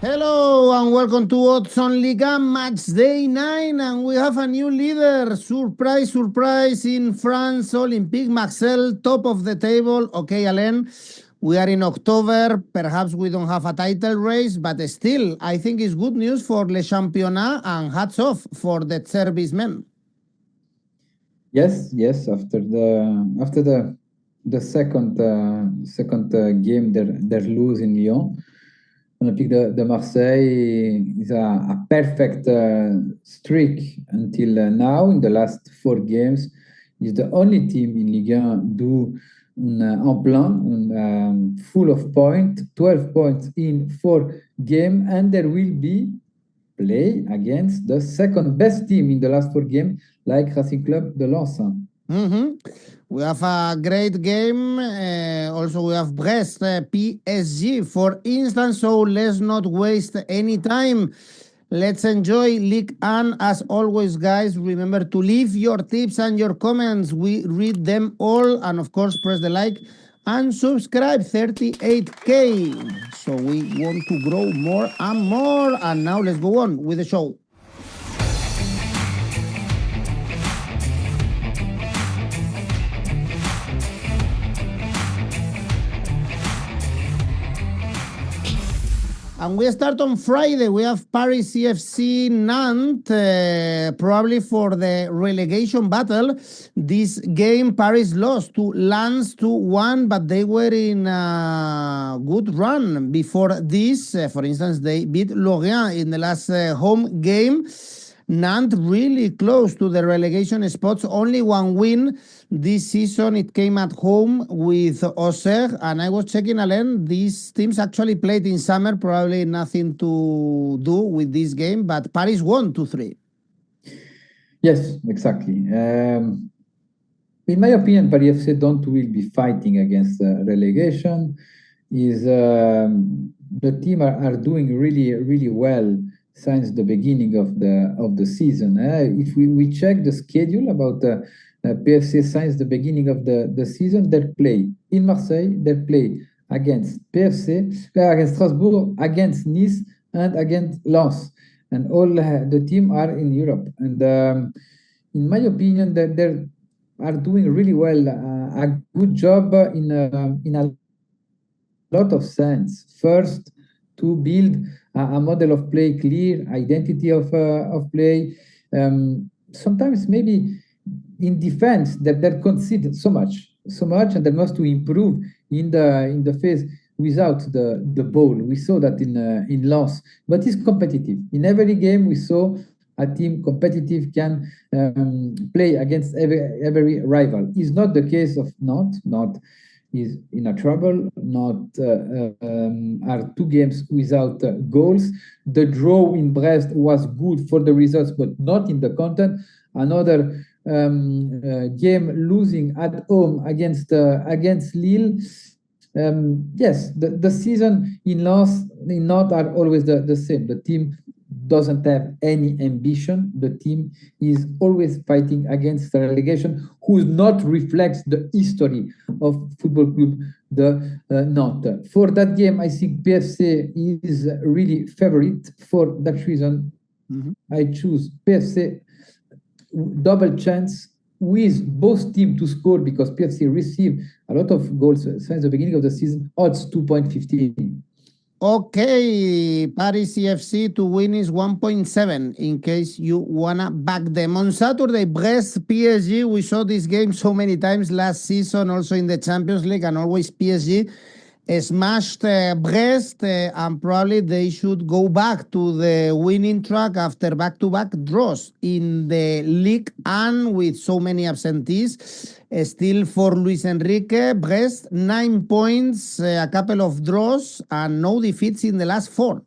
Hello and welcome to Odds on Ligue Matchday 9, and we have a new leader. Surprise, surprise in France, Olympique Marseille, top of the table. Okay, Alain, we are in October. Perhaps we don't have a title race, but still, I think it's good news for 𝗀𝗲𝗀 and hats off for the 𝗀𝗲𝗿𝗀 men. Yes. After the second game, they lose in Lyon. Olympique de Marseille is a perfect streak until now. In the last 4 games, is the only team in Ligue 1 do en plein, full of points, 12 points in 4 games, and there will be play against the second best team in the last 4 games, like Racing Club de Lens. We have a great game. Also, we have Brest, PSG, for instance. So let's not waste any time. Let's enjoy Ligue 1 as always, guys. Remember to leave your tips and your comments. We read them all. And of course, press the like and subscribe. 38K. So we want to grow more and more. And now let's go on with the show. And we start on Friday. We have Paris CFC Nantes, probably for the relegation battle. This game, Paris lost to Lens 2-1, but they were in a good run before this. For instance, they beat Lorient in the last home game. Nantes really close to the relegation spots, only 1 win this season. It came at home with Auxerre, and I was checking, Alain, these teams actually played in summer, probably nothing to do with this game, but Paris won 2-3. Yes, exactly. In my opinion, Paris FC don't will be fighting against relegation. The team are doing really well since the beginning of the season. If we check the schedule about PFC since the beginning of the season, they play in Marseille, they play against PFC, against Strasbourg, against Nice, and against Lens. And all the team are in Europe. And in my opinion, they are doing really well, a good job in a lot of sense. First, to build a model of play, clear identity of play. Sometimes maybe in defense that they're conceded so much, and they must to improve in the phase without the ball. We saw that in Lens, but it's competitive. In every game, we saw a team competitive can play against every rival. It's not the case of Nantes. Nantes is in a trouble. Not are 2 games without goals. The draw in Brest was good for the results, but not in the content. Another game losing at home against Lille. Yes, the season in Nantes are always the same. The team doesn't have any ambition. The team is always fighting against relegation, who not reflects the history of football club the Nantes. For that game, I think PFC is really favorite. For that reason, I choose PFC double chance with both teams to score, because PFC received a lot of goals since the beginning of the season. Odds 2.15. Okay, Paris CFC to win is 1.7 in case you wanna back them. On Saturday, Brest PSG, we saw this game so many times last season, also in the Champions League, and always PSG smashed Brest, and probably they should go back to the winning track after back-to-back draws in the league, and with so many absentees. Still for Luis Enrique, Brest, 9 points, a couple of draws, and no defeats in the last 4.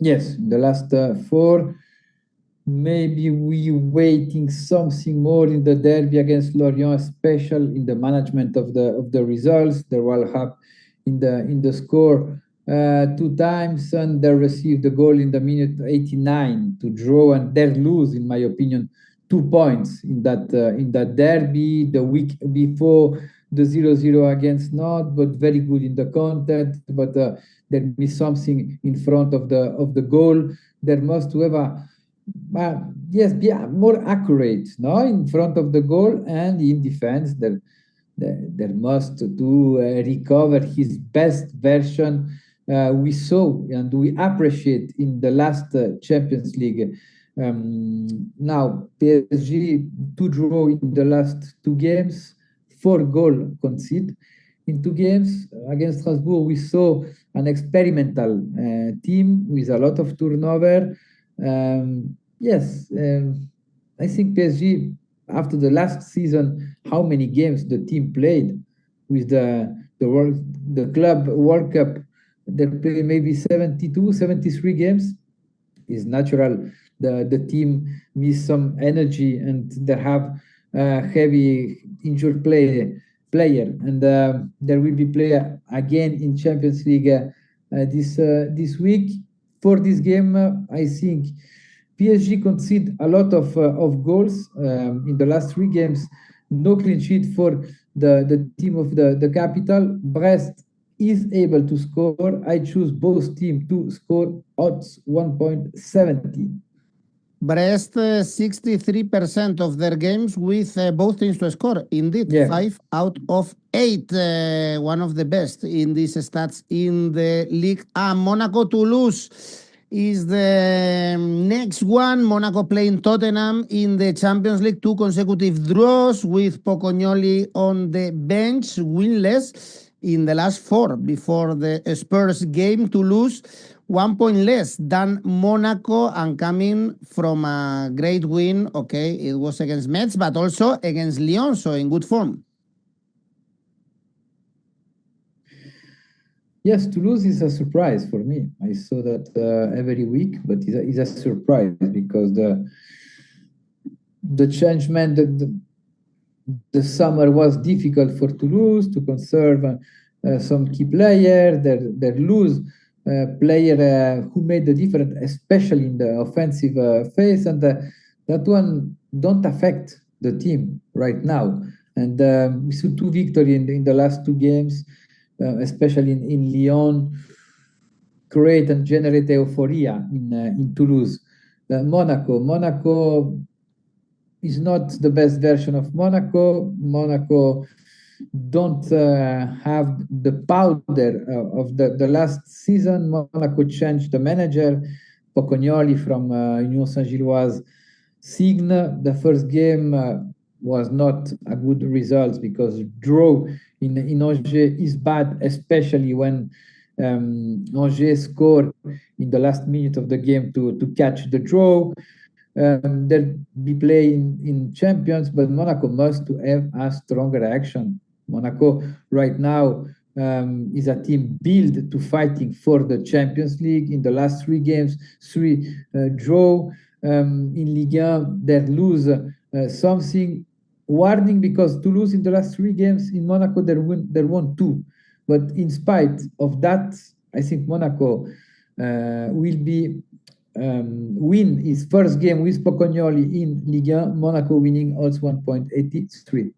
Yes, the last 4. Maybe we waiting something more in the derby against Lorient, especially in the management of the results. They will have in the score 2 times, and they received the goal in the minute 89 to draw, and they lose, in my opinion, 2 points in that derby. The week before, the 0-0 against Nantes, but very good in the content. But there is something in front of the goal. There must have be more accurate, no, in front of the goal and in defense. There must do recover his best version we saw and we appreciate in the last Champions League. Now PSG 2 draw in the last 2 games, 4 goal conceded in 2 games. Against Strasbourg, we saw an experimental team with a lot of turnover. I think PSG, after the last season, how many games the team played with the club World Cup, they play maybe 72, 73 games. Is natural. The team miss some energy and they have heavy injured player, and there will be player again in Champions League this week. For this game, I think PSG concede a lot of goals in the last 3 games. No clean sheet for the team of the capital. Brest is able to score. I choose both teams to score odds 1.70. Brest 63% of their games with both teams to score. Indeed, 5 out of 8. One of the best in these stats in the Ligue. Monaco Toulouse is the next one. Monaco playing Tottenham in the Champions League. 2 consecutive draws with Pocognoli on the bench, winless in the last 4 before the Spurs game. Toulouse 1 point less than Monaco and coming from a great win. Okay, it was against Metz, but also against Lyon, so in good form. Yes, Toulouse is a surprise for me. I saw that every week, but it's a surprise because the changement, the summer was difficult for Toulouse to conserve some key players. They lose player who made the difference, especially in the offensive phase, and that one don't affect the team right now. And we saw 2 victories in the last 2 games, especially in Lyon, create and generate euphoria in Toulouse. Monaco is not the best version of Monaco. Monaco don't have the powder of the last season. Monaco changed the manager, Pocognoli from Union Saint-Gilloise. Signe, the first game was not a good result because draw in Angers is bad, especially when Angers scored in the last minute of the game to catch the draw. They'll be playing in Champions, but Monaco must have a stronger action. Monaco right now is a team built to fighting for the Champions League. In the last 3 games, 3 draw. In Ligue 1, they lose something. Warning, because Toulouse in the last 3 games in Monaco, they won 2. But in spite of that, I think Monaco will be win his first game with Pocognoli in Ligue 1. Monaco winning odds 1.83.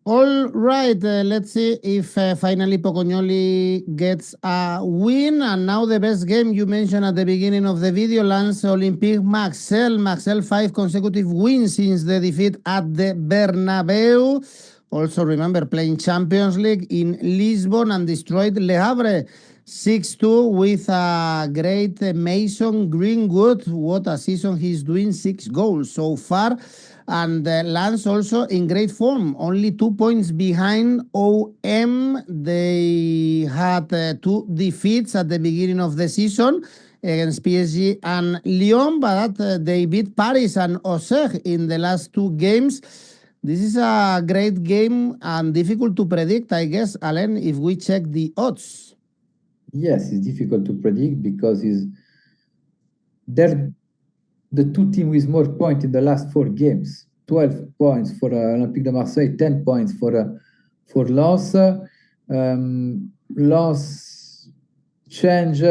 All right, let's see if finally Pocognoli gets a win. And now the best game you mentioned at the beginning of the video, Lens Olympique Marseille. Marseille 5 consecutive wins since the defeat at the Bernabeu. Also remember playing Champions League in Lisbon and destroyed Le Havre 6-2 with a great Mason Greenwood. What a season he's doing, 6 goals so far. And Lens also in great form, only 2 points behind OM. They had 2 defeats at the beginning of the season against PSG and Lyon, but they beat Paris and Auxerre in the last 2 games. This is a great game and difficult to predict, I guess, Alain, if we check the odds. Yes, it's difficult to predict because they're the 2 teams with more points in the last 4 games. 12 points for Olympique de Marseille, 10 points for Lens. Lens change.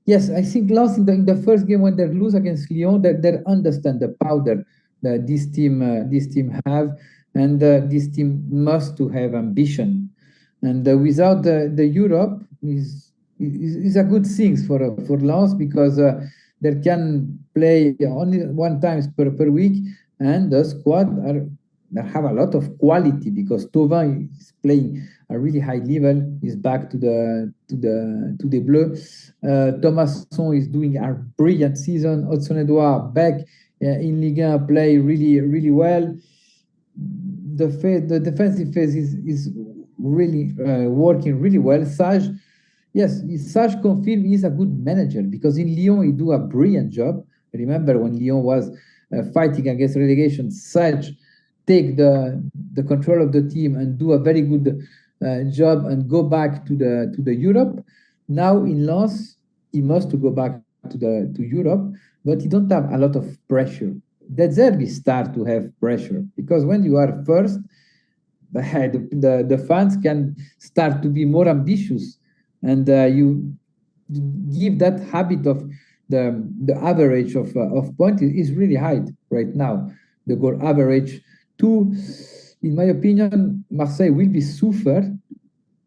Yes, I think Lens in the first game when they lose against Lyon, they understand the powder that this team have. and this team must to have ambition. And without the Europe is a good thing for Lens, because they can play only one times per week, and the squad have a lot of quality, because 𝗀𝗏𝗿𝗀 is playing a really high level, is back to the bleu. Thomasson is doing a brilliant season. 𝗀𝗏𝗿𝗀𝗏 back in Ligue 1, play really well. The defensive phase is really working really well. Sage, yes, Sage confirmed he's a good manager, because in Lyon he do a brilliant job. Remember when Lyon was fighting against relegation, Sage take the control of the team and do a very good job and go back to the Europe. Now in Lens, he must to go back to Europe, but he don't have a lot of pressure. That's where we start to have pressure, because when you are first, the fans can start to be more ambitious, and you give that habit of the average of points is really high right now. The goal average in my opinion, Marseille will be suffer,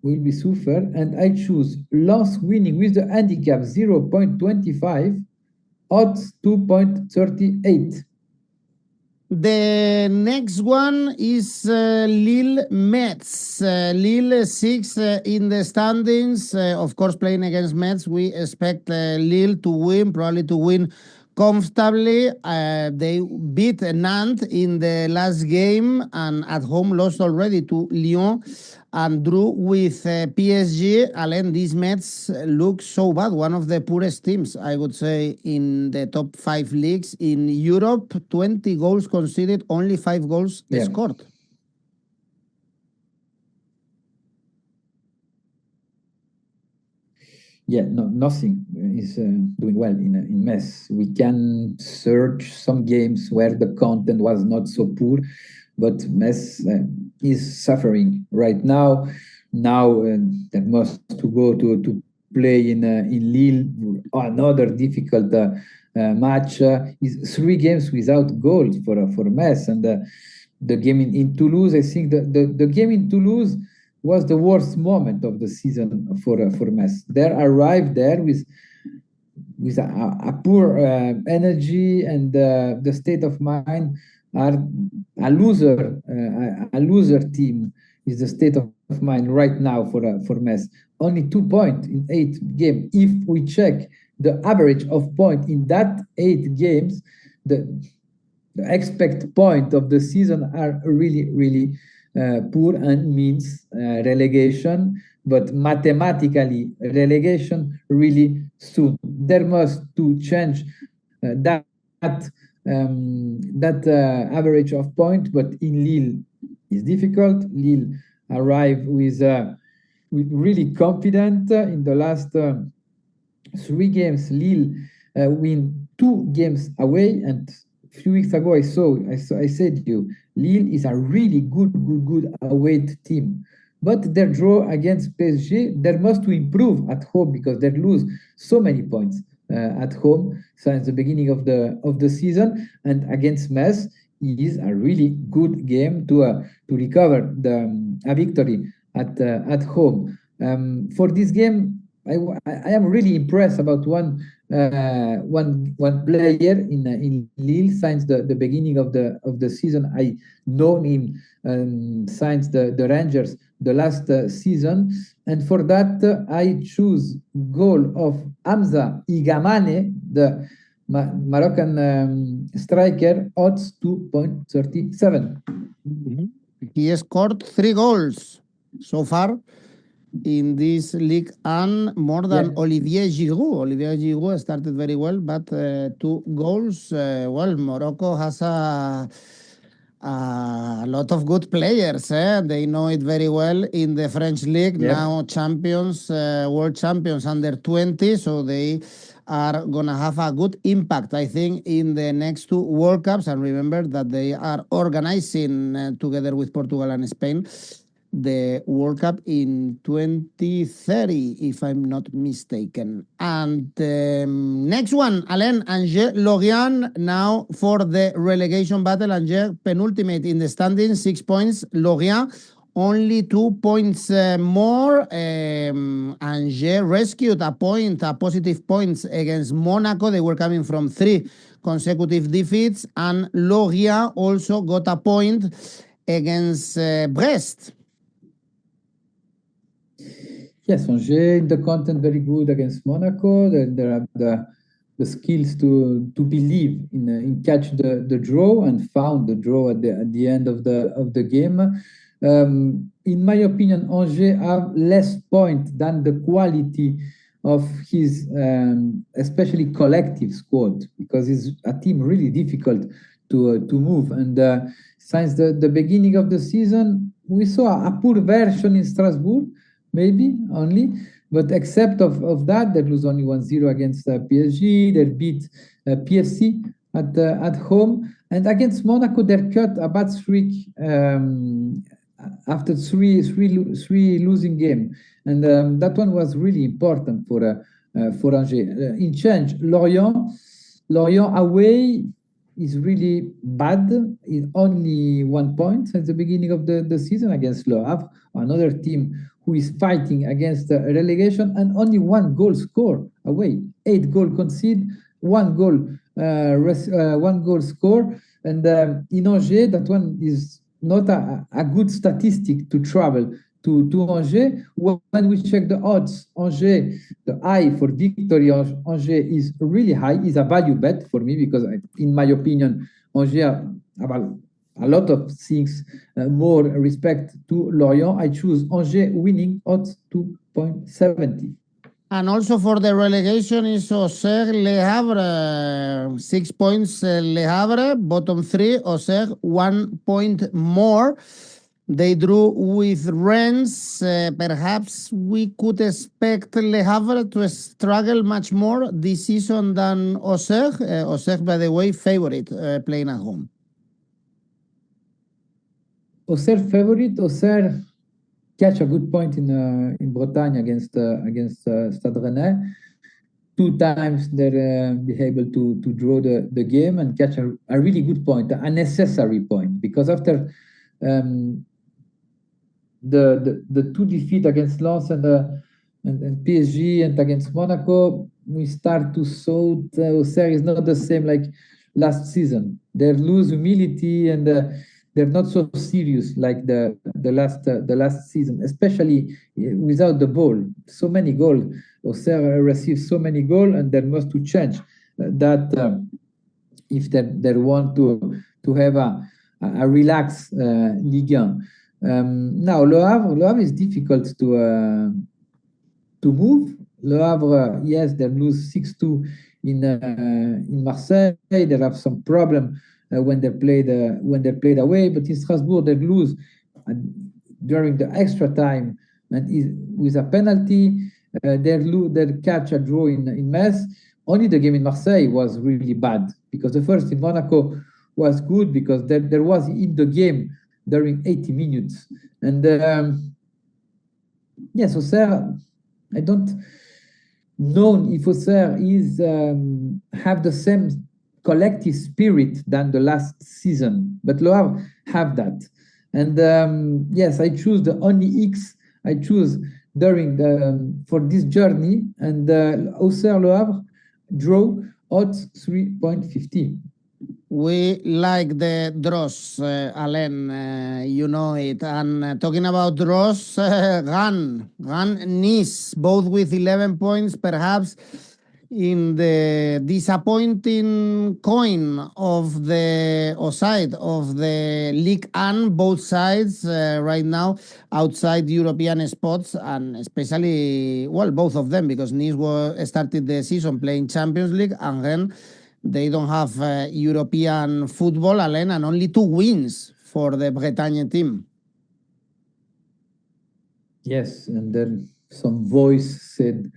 and I choose Lens winning with the handicap 0.25, odds 2.38. The next one is Lille Metz. Lille 6 in the standings. Of course, playing against Metz, we expect Lille to win, probably to win comfortably. They beat Nantes in the last game, and at home lost already to Lyon and drew with PSG. Alain, these Mets look so bad. One of the poorest teams, I would say, in the top 5 leagues in Europe. 20 goals conceded, only 5 goals scored. Yeah, no, nothing is doing well in Metz. We can search some games where the content was not so poor, but Metz is suffering right now. Now that must to go to play in Lille, another difficult match. Is 3 games without goals for Metz, and the game in Toulouse. I think the game in Toulouse was the worst moment of the season for Metz. They arrived there with a poor energy, and the state of mind are a loser team is the state of mind right now for Metz. Only 2 points in 8 games. If we check the average of point in that 8 games, the expect point of the season are really poor, and means relegation, but mathematically relegation really soon. There must to change that average of point, but in Lille is difficult. Lille arrive with really confident in the last 3 games. Lille win 2 games away, and a few weeks ago I said to you, Lille is a really good away team, but their draw against PSG, they must to improve at home, because they lose so many points at home since the beginning of the season. And against Metz is a really good game to recover a victory at home. For this game, I am really impressed about one player in Lille since the beginning of the season. I know him since the Rangers the last season, and for that I choose goal of 𝗀𝗻𝗄𝗏, the Moroccan striker, odds 2.37. He scored 3 goals so far in this league, and more than Olivier Giroud. Olivier Giroud started very well, but 2 goals. Well, Morocco has a lot of good players. They know it very well in the French league. Now champions, world champions under 20, so they are gonna have a good impact, I think, in the next 2 World Cups. And remember that they are organizing together with Portugal and Spain the World Cup in 2030, if I'm not mistaken. And next one, Alain, Angers, Lorient, now for the relegation battle. Angers, penultimate in the standings, 6 points. Lorient, only 2 points more. Angers rescued a positive points against Monaco. They were coming from 3 consecutive defeats. And Lorient also got a point against Brest. Yes, Angers in the content very good against Monaco. They have the skills to believe in catch the draw and found the draw at the end of the game. In my opinion, Angers have less point than the quality of his especially collective squad, because it's a team really difficult to move. And since the beginning of the season, we saw a poor version in Strasbourg, maybe only, but except of that, they lose only 1-0 against PSG. They beat PFC at home, and against Monaco, they cut a bad streak after three losing game, and that one was really important for Angers. In change, Lorient away is really bad. It's only 1 point since the beginning of the season against Le Havre, another team who is fighting against relegation, and only 1 goal score away. 8 goal concede, 1 goal score. And in Angers, that one is not a good statistic to travel to Angers. When we check the odds, Angers, the eye for victory of Angers is really high. Is a value bet for me, because in my opinion, Angers have a lot of things more respect to Lorient. I choose Angers winning odds 2.70. And also for the relegation is Auxerre, Le Havre, 6 points Le Havre, bottom 3, Auxerre 1 point more. They drew with Rennes. Perhaps we could expect Le Havre to struggle much more this season than Auxerre. Auxerre, by the way, favorite playing at home. Auxerre favorite. Auxerre catch a good point in Bretagne against Stade Rennais. 2 times they're be able to draw the game and catch a really good point, a necessary point, because after the 2 defeat against Lens and PSG and against Monaco, we start to saw Auxerre is not the same like last season. They lose humility, and they're not so serious like the last season, especially without the ball. So many goals. Auxerre receives so many goals, and they must to change that if they want to have a relaxed Ligue 1. Now Le Havre is difficult to move. Le Havre, yes, they lose 6-2 in Marseille. They have some problem when they played away, but in Strasbourg they lose during the extra time, and with a penalty. They catch a draw in Metz. Only the game in Marseille was really bad, because the first in Monaco was good, because there was in the game during 80 minutes. And yes, Auxerre, I don't know if Auxerre is have the same collective spirit than the last season, but Le Havre have that. And yes, I choose the only X I choose during for this journey, and Auxerre Le Havre draw odds 3.50. We like the draws, Alain, you know it. And talking about draws, Rennes, Nice, both with 11 points, perhaps in the disappointing coin of the side of the Ligue 1, both sides right now outside European spots, and especially, well, both of them, because Nice started the season playing Champions League, and Rennes, they don't have European football, Alain, and only 2 wins for the Bretagne team. Yes, and then some voice said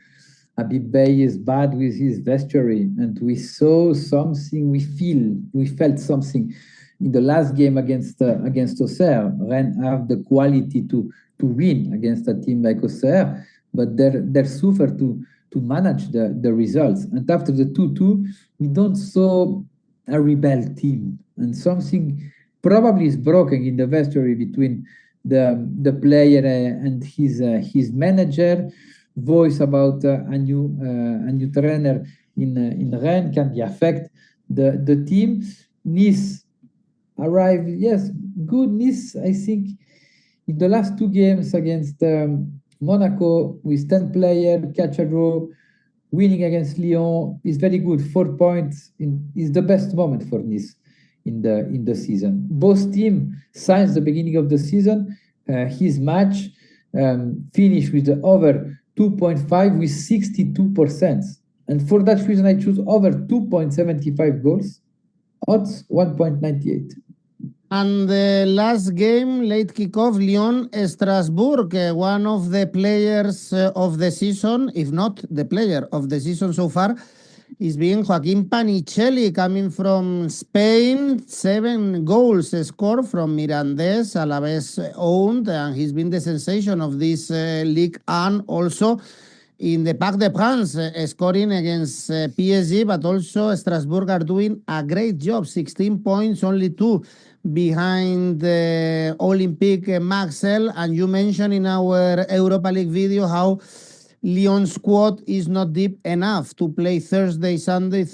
𝗀𝗵𝗿𝗀𝗀 is bad with his vestry, and we saw something, we felt something in the last game against Auxerre. Rennes have the quality to win against a team like Auxerre, but they're suffer to manage the results. And after the 2-2, we don't saw a rebel team, and something probably is broken in the vestry between the player and his manager. Voice about a new trainer in Rennes can be affect the team. Nice arrived, yes, good. Nice, I think, in the last two games against Monaco with 10 players, catch a draw, winning against Lyon is very good. 4 points is the best moment for Nice in the season. Both teams since the beginning of the season, his match finished with the over 2.5 with 62%. And for that reason, I choose over 2.75 goals, odds 1.98. And the last game, late kickoff, Lyon, Strasbourg, one of the players of the season, if not the player of the season so far, is being 𝘀𝗵cie coming from Spain. 7 goals scored from Mirandés, Alaves owned, and he's been the sensation of this Ligue 1 also in the Parc des Princes, scoring against PSG, but also Strasbourg are doing a great job. 16 points, only 2 behind the 𝘀𝗵𝗵cie. And you mentioned in our Europa League video how Lyon's squad is not deep enough to play Thursday, Sunday.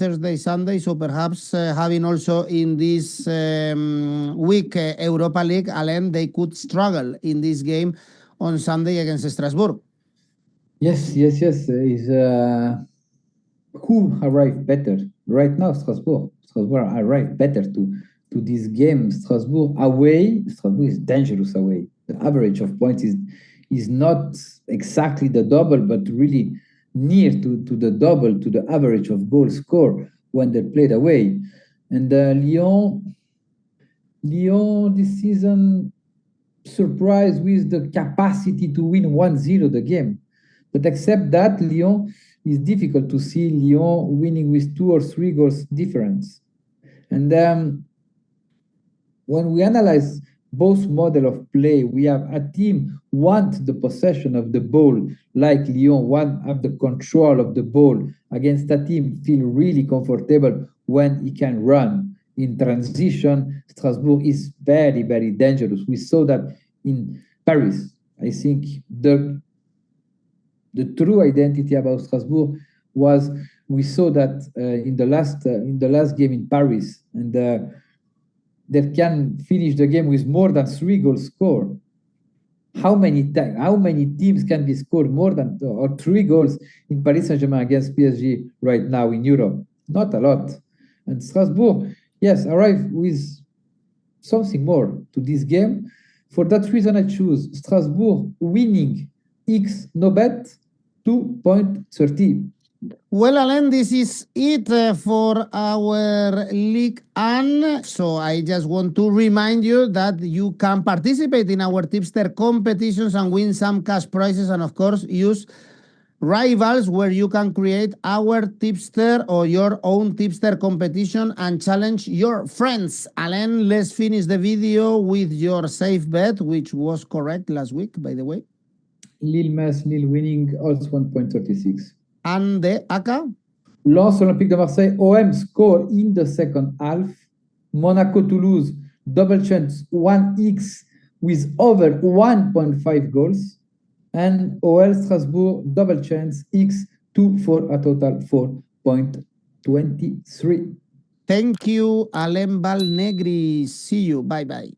So perhaps having also in this week Europa League, Alain, they could struggle in this game on Sunday against Strasbourg. Yes. Is who arrived better right now? Strasbourg arrived better to this game. Strasbourg away. Strasbourg is dangerous away. The average of points is not exactly the double, but really near to the double, to the average of goals scored when they played away. And Lyon this season surprised with the capacity to win 1-0 the game. But except that, Lyon is difficult to see Lyon winning with 2 or 3 goals difference. And when we analyze both model of play, we have a team want the possession of the ball, like Lyon want have the control of the ball against a team feel really comfortable when he can run in transition. Strasbourg is very, very dangerous. We saw that in Paris. I think the true identity about Strasbourg was we saw that in the last game in Paris, and they can finish the game with more than 3 goals scored. How many teams can be scored more than or 3 goals in Paris Saint-Germain against PSG right now in Europe? Not a lot. And Strasbourg, yes, arrived with something more to this game. For that reason, I choose Strasbourg winning X no bet 2.30. Well, Alain, this is it for our Ligue 1. So I just want to remind you that you can participate in our tipster competitions and win some cash prizes, and of course use Rivals, where you can create our tipster or your own tipster competition and challenge your friends. Alain, let's finish the video with your safe bet, which was correct last week, by the way. Metz, Lille winning, odds 1.36. And the ACCA? Lens Olympique de Marseille, OM score in the second half. Monaco Toulouse, double chance 1x with over 1.5 goals. And OL Strasbourg, double chance x2 for a total 4.23. Thank you, Alain Valnegri. See you. Bye-bye.